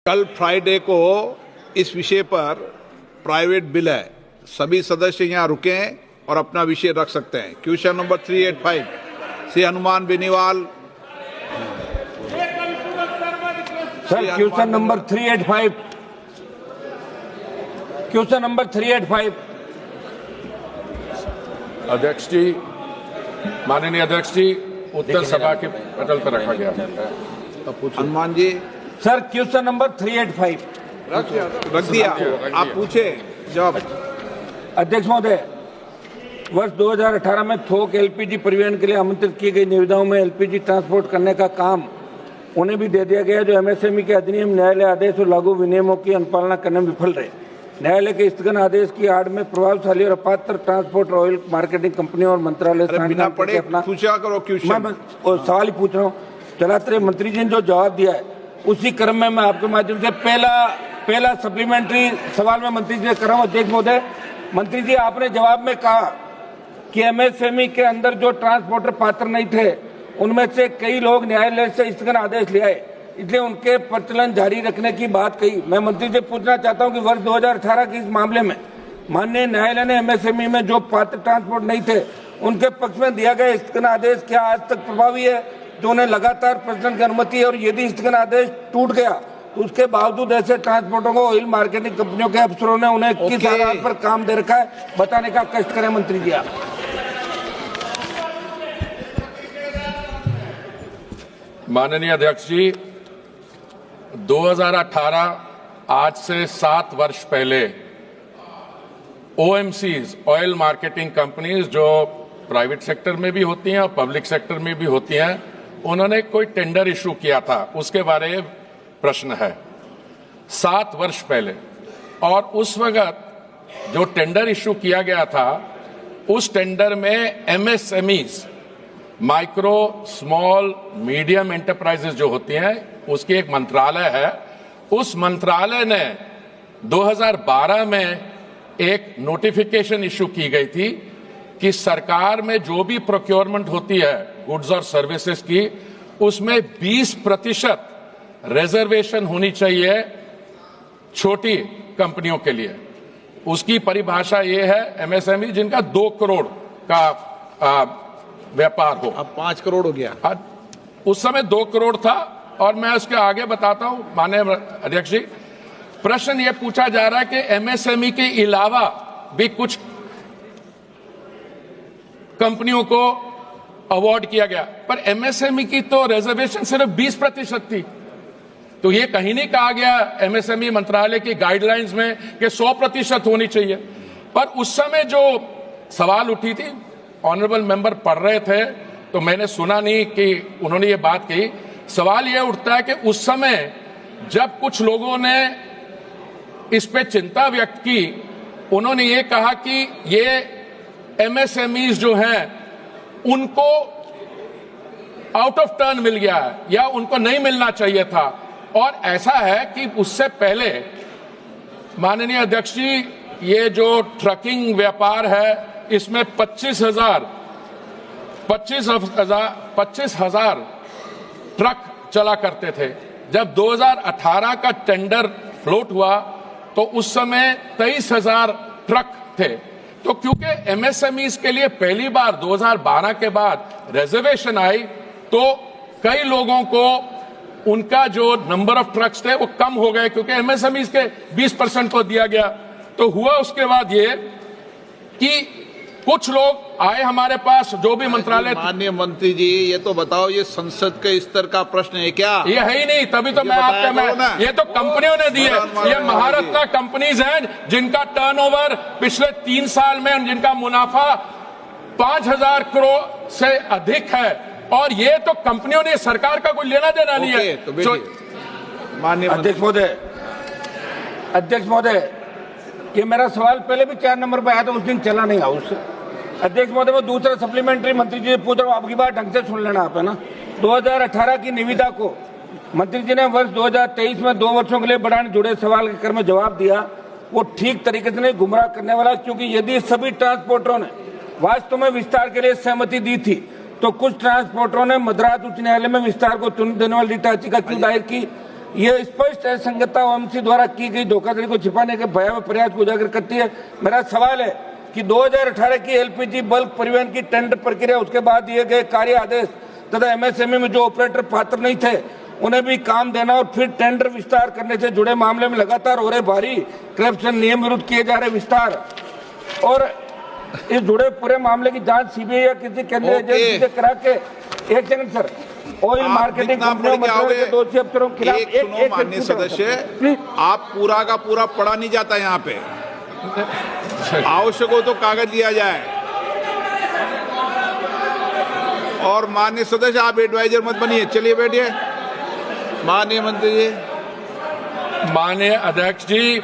कल फ्राइडे को इस विषय पर प्राइवेट बिल है, सभी सदस्य यहाँ रुकें और अपना विषय रख सकते हैं। Question number 385 Shri Hanuman Beniwal. Sir question number 385, question number 385। अध्यक्ष जी, माननीय अध्यक्ष जी, उत्तर सभा के पटल पर रखा गया। Hanuman ji sir question number 385 रख दिया, आप पूछे जवाब। अध्यक्ष महोदय, वर्ष 2018 में थोक एलपीजी परिवहन के लिए आमंत्रित की गई निविदाओं में एलपीजी ट्रांसपोर्ट करने का काम उन्हें भी दे दिया गया जो एमएसएमई के अधिनियम, न्यायालय आदेश और लागू विनियमों की अनुपालना करने में विफल रहे। न्यायालय के स्थगन आदेश की आड़ में प्रभावशाली और अपात्र ट्रांसपोर्ट ऑयल मार्केटिंग कंपनियों और मंत्रालय बिना पढ़े पूछा करो क्वेश्चन। मैं सवाल ही पूछ रहा हूँ। चलाते रहे मंत्री जी ने जो जवाब दिया है उसी क्रम में मैं आपके माध्यम से पहला सप्लीमेंट्री सवाल में मंत्री जी से कर रहा हूँ। अध्यक्ष महोदय, मंत्री जी आपने जवाब में कहा कि एमएसएमई के अंदर जो ट्रांसपोर्टर पात्र नहीं थे उनमें से कई लोग न्यायालय से स्थगन आदेश ले आए, इसलिए उनके प्रचलन जारी रखने की बात कही। मैं मंत्री से पूछना चाहता हूं कि वर्ष 2018 के इस मामले में माननीय न्यायालय ने एमएसएमई में जो पात्र ट्रांसपोर्ट नहीं थे उनके पक्ष में दिया गया स्थगन आदेश क्या आज तक प्रभावी है, जो उन्हें लगातार प्रचलन की अनुमति है, और यदि स्थगन आदेश टूट गया तो उसके बावजूद ऐसे ट्रांसपोर्टरों को ऑयल मार्केटिंग कंपनियों के अफसरों ने उन्हें किस आधार पर काम दे रखा है, बताने का कष्ट करें मंत्री जी आप। माननीय अध्यक्ष जी, 2018 आज से 7 वर्ष पहले ओएमसीज, ऑयल मार्केटिंग कंपनीज, जो प्राइवेट सेक्टर में भी होती हैं और पब्लिक सेक्टर में भी होती हैं, उन्होंने कोई टेंडर इशू किया था, उसके बारे में प्रश्न है। 7 वर्ष पहले, और उस वक्त जो टेंडर इशू किया गया था उस टेंडर में MSMEs, micro small medium enterprises जो होती हैं, उसकी एक मंत्रालय है। उस मंत्रालय ने 2012 में एक नोटिफिकेशन इशू की गई थी कि सरकार में जो भी प्रोक्योरमेंट होती है गुड्स और सर्विसेज की, उसमें 20% रिजर्वेशन होनी चाहिए छोटी कंपनियों के लिए। उसकी परिभाषा ये है एमएसएमई जिनका 2 करोड़ का व्यापार हो। अब 5 करोड़ हो गया। उस समय 2 करोड़ था, और मैं उसके आगे बताता हूं। माननीय अध्यक्ष जी, प्रश्न ये पूछा जा रहा है कि एमएसएमई के अलावा भी कुछ कंपनियों को अवार्ड किया गया, पर एमएसएमई की तो रिजर्वेशन सिर्फ 20% थी। तो ये कहीं नहीं कहा गया एमएसएमई मंत्रालय की गाइडलाइंस में कि 100% होनी चाहिए। पर उस समय जो सवाल उठी थी, ऑनरेबल मेंबर पढ़ रहे थे तो मैंने सुना नहीं कि उन्होंने ये बात कही। सवाल ये उठता है कि उस समय जब कुछ लोगों ने इस पे चिंता व्यक्त की, उन्होंने ये कहा कि ये एमएसएमईज जो हैं उनको आउट ऑफ टर्न मिल गया है या उनको नहीं मिलना चाहिए था। और ऐसा है कि उससे पहले माननीय अध्यक्ष जी, ये जो ट्रकिंग व्यापार है इसमें 25,000 ट्रक चला करते थे। जब 2018 का टेंडर फ्लोट हुआ तो उस समय 23,000 ट्रक थे। तो क्योंकि एमएसएमईज के लिए पहली बार 2012 के बाद रिजर्वेशन आई, तो कई लोगों को उनका जो नंबर ऑफ ट्रक्स थे वो कम हो गए, क्योंकि एमएसएमईज के 20% को दिया गया। तो हुआ उसके बाद ये कि कुछ लोग आए हमारे पास, जो भी मंत्रालय। माननीय मंत्री जी, ये तो बताओ, ये संसद के स्तर का प्रश्न है क्या? ये है ही नहीं, तभी तो मैं आपका ये तो कंपनियों ने दी है। ये महारत्ना कंपनीज हैं जिनका टर्नओवर पिछले 3 साल में, जिनका मुनाफा 5,000 करोड़ से अधिक है, और ये तो कंपनियों ने, सरकार का कोई लेना देना नहीं है। माननीय अध्यक्ष महोदय, ये मेरा सवाल पहले भी 4 नंबर पर आया था, उस दिन चला नहीं हाउस। अध्यक्ष महोदय, मैं दूसरा सप्लीमेंट्री मंत्री जी से पूछ रहा हूँ, आपकी बात ढंग से सुन लेना आप, है ना। 2018 की निविदा को मंत्री जी ने वर्ष 2023 में 2 वर्षों के लिए बढ़ाने जुड़े सवाल के क्रम में जवाब दिया। वो ठीक तरीके से नहीं, गुमराह करने वाला, क्योंकि यदि सभी ट्रांसपोर्टरों ने वास्तव में विस्तार के लिए सहमति दी थी तो कुछ ट्रांसपोर्टरों ने मद्रास उच्च न्यायालय में विस्तार को चुन देने वाली रिट याचिका क्यों दायर की? ये स्पष्ट असंगतता ओएमसी द्वारा की गई धोखाधड़ी को छिपाने के भयावह प्रयास को उजागर करती है। मेरा सवाल है कि 2018 की एलपीजी बल्क परिवहन की टेंडर प्रक्रिया, उसके बाद दिए गए कार्य आदेश तथा एमएसएमई में जो ऑपरेटर पात्र नहीं थे उन्हें भी काम देना और फिर टेंडर विस्तार करने से जुड़े मामले में लगातार हो रहे भारी करप्शन, नियम विरुद्ध किए जा रहे विस्तार और इस जुड़े पूरे मामले की जांच सीबीआई या किसी केंद्रीय एजेंसी से करा के, एक सेकंड सर, ऑयल मार्केटिंग कंपनियों के दोषी अफसरों के खिलाफ एक माननीय सदस्य, आप पूरा का पूरा पढ़ा नहीं जाता यहाँ पे। आवश्यक हो तो कागज लिया जाए। और माननीय सदस्य, आप एडवाइजर मत बनिए, चलिए बैठिए। माननीय मंत्री जी। माननीय अध्यक्ष जी,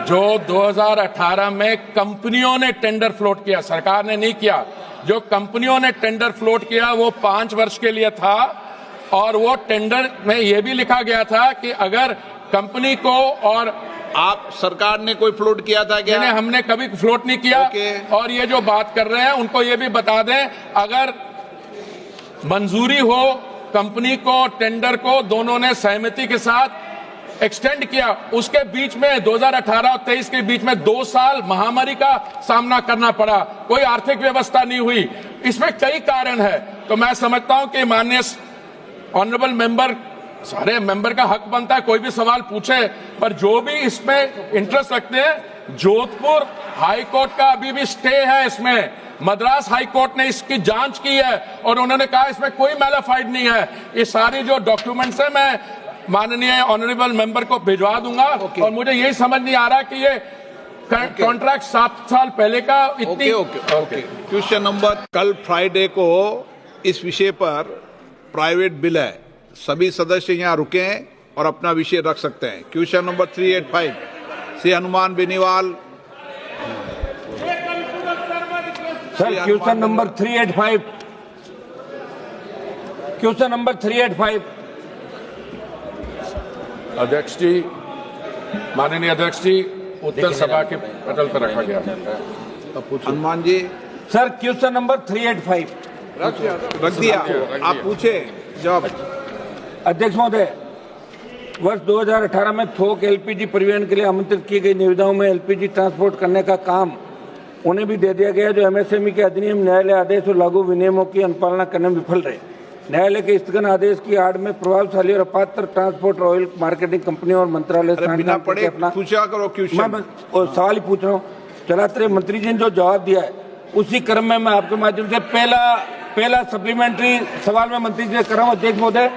जो 2018 में कंपनियों ने टेंडर फ्लोट किया, सरकार ने नहीं किया, जो कंपनियों ने टेंडर फ्लोट किया वो 5 वर्ष के लिए था और वो टेंडर में ये भी लिखा गया था कि अगर कंपनी को, और आप सरकार ने कोई फ्लोट किया था क्या? नहीं, हमने कभी फ्लोट नहीं किया। और ये जो बात कर रहे हैं उनको ये भी बता दें, अगर मंजूरी हो कंपनी को, टेंडर को, दोनों ने सहमति के साथ एक्सटेंड किया, उसके बीच में 2018 और 23 के बीच में 2 साल महामारी का सामना करना पड़ा, कोई आर्थिक व्यवस्था नहीं हुई। इसमें कई कारण है। तो मैं समझता हूं कि माननीय ऑनरेबल मेंबर, सारे मेंबर का हक बनता है कोई भी सवाल पूछे, पर जो भी इसमें इंटरेस्ट रखते हैं, जोधपुर हाई कोर्ट का अभी भी स्टे है इसमें, मद्रास हाई कोर्ट ने इसकी जांच की है और उन्होंने कहा इसमें कोई मैलाफाइड नहीं है। ये सारी जो डॉक्यूमेंट्स है मैं माननीय ऑनरेबल मेंबर को भिजवा दूंगा। और मुझे यही समझ नहीं आ रहा कि ये कॉन्ट्रैक्ट 7 साल पहले का इतनी। क्वेश्चन नंबर, कल फ्राइडे को इस विषय पर प्राइवेट बिल है, सभी सदस्य यहाँ रुकें और अपना विषय रख सकते हैं। Question number 385 Shri Hanuman Beniwal. Sir, question number 385, question number 385। अध्यक्ष जी, माननीय अध्यक्ष जी, उत्तर सभा के पटल पर रखा गया। Hanuman ji. Sir, question number 385 रख दिया, आप पूछे जवाब। अध्यक्ष महोदय, वर्ष 2018 में थोक एलपीजी परिवहन के लिए आमंत्रित की गई निविदाओं में एलपीजी ट्रांसपोर्ट करने का काम उन्हें भी दे दिया गया जो एमएसएमई के अधिनियम, न्यायालय आदेश और लागू विनियमों की अनुपालना करने में विफल रहे। न्यायालय के स्थगन आदेश की आड़ में प्रभावशाली और अपात्र ट्रांसपोर्ट ऑयल मार्केटिंग कंपनियों और मंत्रालय अपना पूछा करो क्वेश्चन। मैं सवाल ही पूछ रहा हूँ। चलाते मंत्री जी ने जो जवाब दिया है उसी क्रम में मैं आपके माध्यम से पहला सप्लीमेंट्री सवाल में मंत्री जी से कर रहा हूँ। अध्यक्ष महोदय,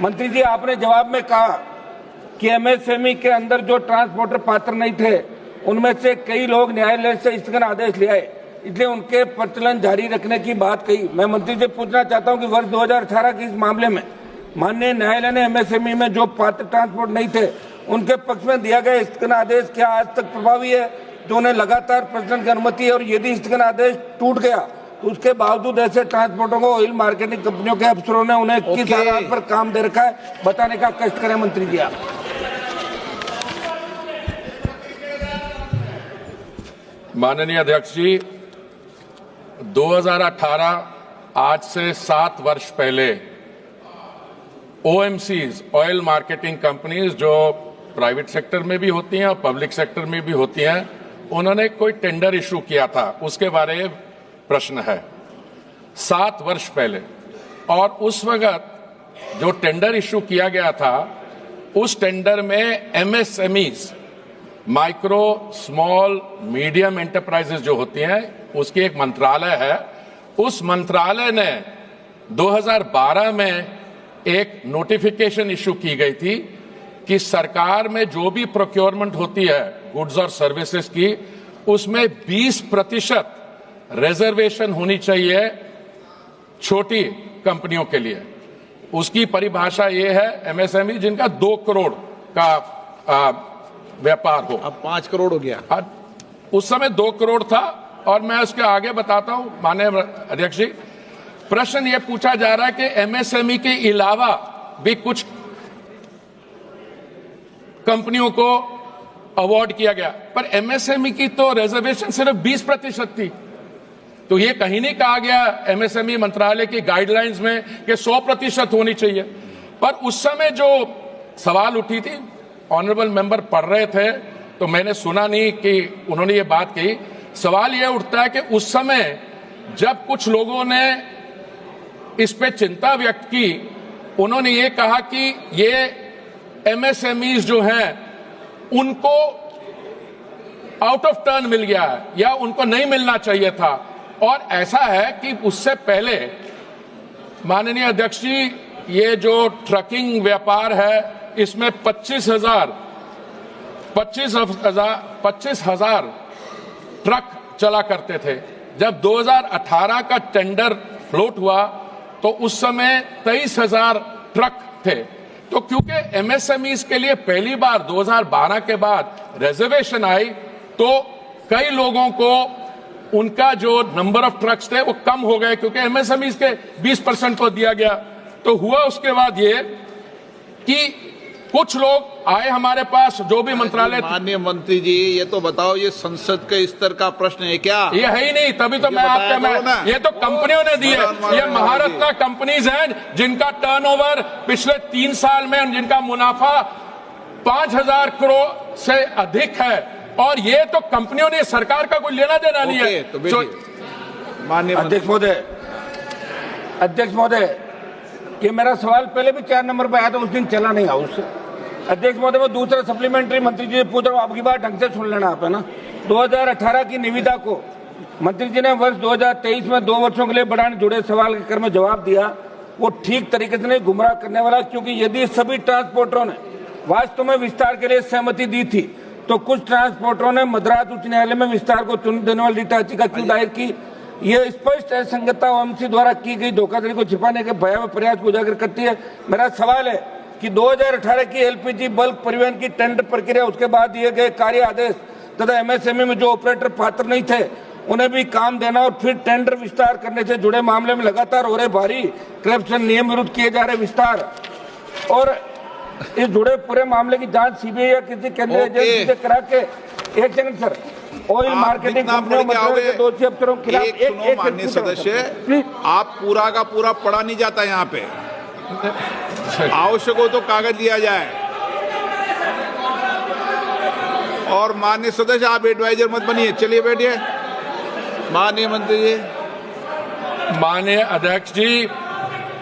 मंत्री जी, आपने जवाब में कहा कि एमएसएमई के अंदर जो ट्रांसपोर्टर पात्र नहीं थे उनमें से कई लोग न्यायालय से स्थगन आदेश ले आए, इसलिए उनके प्रचलन जारी रखने की बात कही। मैं मंत्री से पूछना चाहता हूं कि वर्ष 2018 के इस मामले में माननीय न्यायालय ने एमएसएमई में जो पात्र ट्रांसपोर्ट नहीं थे उनके पक्ष में दिया गया स्थगन आदेश क्या आज तक प्रभावी है, जो उन्हें लगातार प्रचलन की अनुमति है? और यदि स्थगन आदेश टूट गया तो उसके बावजूद ऐसे ट्रांसपोर्टरों को ऑयल मार्केटिंग कंपनियों के अफसरों ने उन्हें किस आधार पर काम दे रखा है, बताने का कष्ट करें मंत्री जी आप। माननीय अध्यक्ष जी, 2018 आज से 7 वर्ष पहले ओएमसीज, ऑयल मार्केटिंग कंपनीज, जो प्राइवेट सेक्टर में भी होती हैं और पब्लिक सेक्टर में भी होती हैं, उन्होंने कोई टेंडर इशू किया था, उसके बारे में प्रश्न है। 7 वर्ष पहले, और उस वक्त जो टेंडर इशू किया गया था उस टेंडर में MSMEs, micro small medium enterprises जो होती हैं, उसकी एक मंत्रालय है। उस मंत्रालय ने 2012 में एक नोटिफिकेशन इशू की गई थी कि सरकार में जो भी प्रोक्योरमेंट होती है गुड्स और सर्विसेज की, उसमें 20% रिजर्वेशन होनी चाहिए छोटी कंपनियों के लिए। उसकी परिभाषा ये है एमएसएमई जिनका 2 करोड़ का व्यापार हो। अब 5 करोड़ हो गया। उस समय 2 करोड़ था। और मैं उसके आगे बताता हूं माननीय अध्यक्ष जी, प्रश्न ये पूछा जा रहा है कि एमएसएमई के अलावा भी कुछ कंपनियों को अवार्ड किया गया, पर एमएसएमई की तो रिजर्वेशन सिर्फ 20% थी। तो ये कहीं नहीं कहा गया एमएसएमई मंत्रालय की गाइडलाइंस में कि 100% होनी चाहिए। पर उस समय जो सवाल उठी थी, ऑनरेबल मेंबर पढ़ रहे थे तो मैंने सुना नहीं कि उन्होंने ये बात कही। सवाल ये उठता है कि उस समय जब कुछ लोगों ने इस पे चिंता व्यक्त की, उन्होंने ये कहा कि ये एमएसएमईज जो हैं उनको आउट ऑफ टर्न मिल गया है या उनको नहीं मिलना चाहिए था। और ऐसा है कि उससे पहले माननीय अध्यक्ष जी, ये जो ट्रकिंग व्यापार है इसमें 25,000 ट्रक चला करते थे। जब 2018 का टेंडर फ्लोट हुआ तो उस समय 23,000 ट्रक थे। तो क्योंकि एमएसएमईज के लिए पहली बार 2012 के बाद रिजर्वेशन आई तो कई लोगों को उनका जो नंबर ऑफ ट्रक्स थे वो कम हो गए, क्योंकि एमएसएमईज के 20% को दिया गया। तो हुआ उसके बाद ये कि कुछ लोग आए हमारे पास, जो भी मंत्रालय। माननीय मंत्री जी, ये तो बताओ, ये संसद के स्तर का प्रश्न है क्या? ये है ही नहीं, तभी तो मैं आपके ये तो कंपनियों ने दी है। ये महारत्ना कंपनीज हैं जिनका टर्नओवर पिछले 3 साल में, जिनका मुनाफा 5,000 करोड़ से अधिक है। और ये तो कंपनियों ने, सरकार का कोई लेना देना नहीं है। तो माननीय अध्यक्ष महोदय, ये मेरा सवाल पहले भी 4 नंबर पे आया था, उस दिन चला नहीं हाउस। अध्यक्ष महोदय, मैं दूसरा सप्लीमेंट्री मंत्री जी पूछ रहा हूँ, आपकी बात ढंग से सुन लेना आप, है ना। 2018 की निविदा को मंत्री जी ने वर्ष 2023 में 2 वर्षों के लिए बढ़ाने जुड़े सवाल के क्रम में जवाब दिया। वो ठीक तरीके से नहीं, गुमराह करने वाला, क्योंकि यदि सभी ट्रांसपोर्टरों ने वास्तव में विस्तार के लिए सहमति दी थी तो कुछ ट्रांसपोर्टरों ने मद्रास उच्च न्यायालय में विस्तार को चुन देने वाली रिट याचिका क्यों दायर की? ये स्पष्ट असंगतता ओएमसी द्वारा की गई धोखाधड़ी को छिपाने के भयावह प्रयास को उजागर करती है। मेरा सवाल है कि 2018 की एलपीजी बल्क परिवहन की टेंडर प्रक्रिया, उसके बाद दिए गए कार्य आदेश तथा एमएसएमई में जो ऑपरेटर पात्र नहीं थे उन्हें भी काम देना और फिर टेंडर विस्तार करने से जुड़े मामले में लगातार हो रहे भारी करप्शन, नियम विरुद्ध किए जा रहे विस्तार और इस जुड़े पूरे मामले की जांच सीबीआई या किसी केंद्रीय एजेंसी से करा के, एक सेकंड सर, ऑयल मार्केटिंग कंपनियों के दोषी अफसरों के खिलाफ एक माननीय सदस्य, आप पूरा का पूरा पढ़ा नहीं जाता यहाँ पे। आवश्यक हो तो कागज दिया जाए। और माननीय सदस्य, आप एडवाइजर मत बनिए, चलिए बैठिए। माननीय मंत्री जी। माननीय अध्यक्ष जी,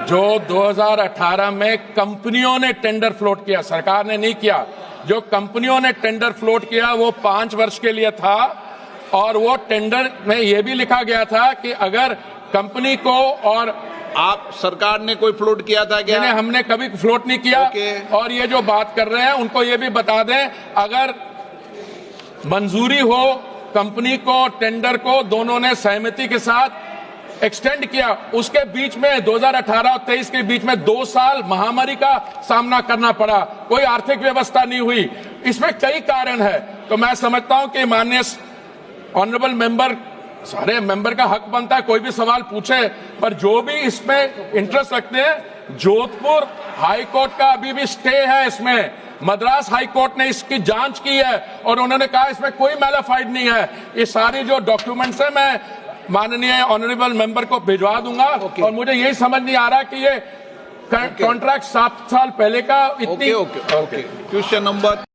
जो 2018 में कंपनियों ने टेंडर फ्लोट किया, सरकार ने नहीं किया, जो कंपनियों ने टेंडर फ्लोट किया वो 5 वर्ष के लिए था। और वो टेंडर में ये भी लिखा गया था कि अगर कंपनी को, और आप सरकार ने कोई फ्लोट किया था क्या? हमने कभी फ्लोट नहीं किया। और ये जो बात कर रहे हैं उनको ये भी बता दें, अगर मंजूरी हो कंपनी को, टेंडर को, दोनों ने सहमति के साथ एक्सटेंड किया, उसके बीच में 2018 और 23 के बीच में 2 साल महामारी का सामना करना पड़ा, कोई आर्थिक व्यवस्था नहीं हुई। इसमें कई कारण है। तो मैं समझता हूं कि माननीय ऑनरेबल मेंबर, सारे मेंबर का हक बनता है कोई भी सवाल पूछे, पर जो भी इसमें इंटरेस्ट रखते हैं, जोधपुर हाई कोर्ट का अभी भी स्टे है इसमें। मद्रास हाई कोर्ट ने इसकी जांच की है और उन्होंने कहा इसमें कोई मैलाफाइड नहीं है। ये सारी जो डॉक्यूमेंट्स है मैं माननीय ऑनरेबल मेंबर को भिजवा दूंगा। और मुझे यही समझ नहीं आ रहा कि ये कॉन्ट्रैक्ट 7 साल पहले का इतनी क्वेश्चन नंबर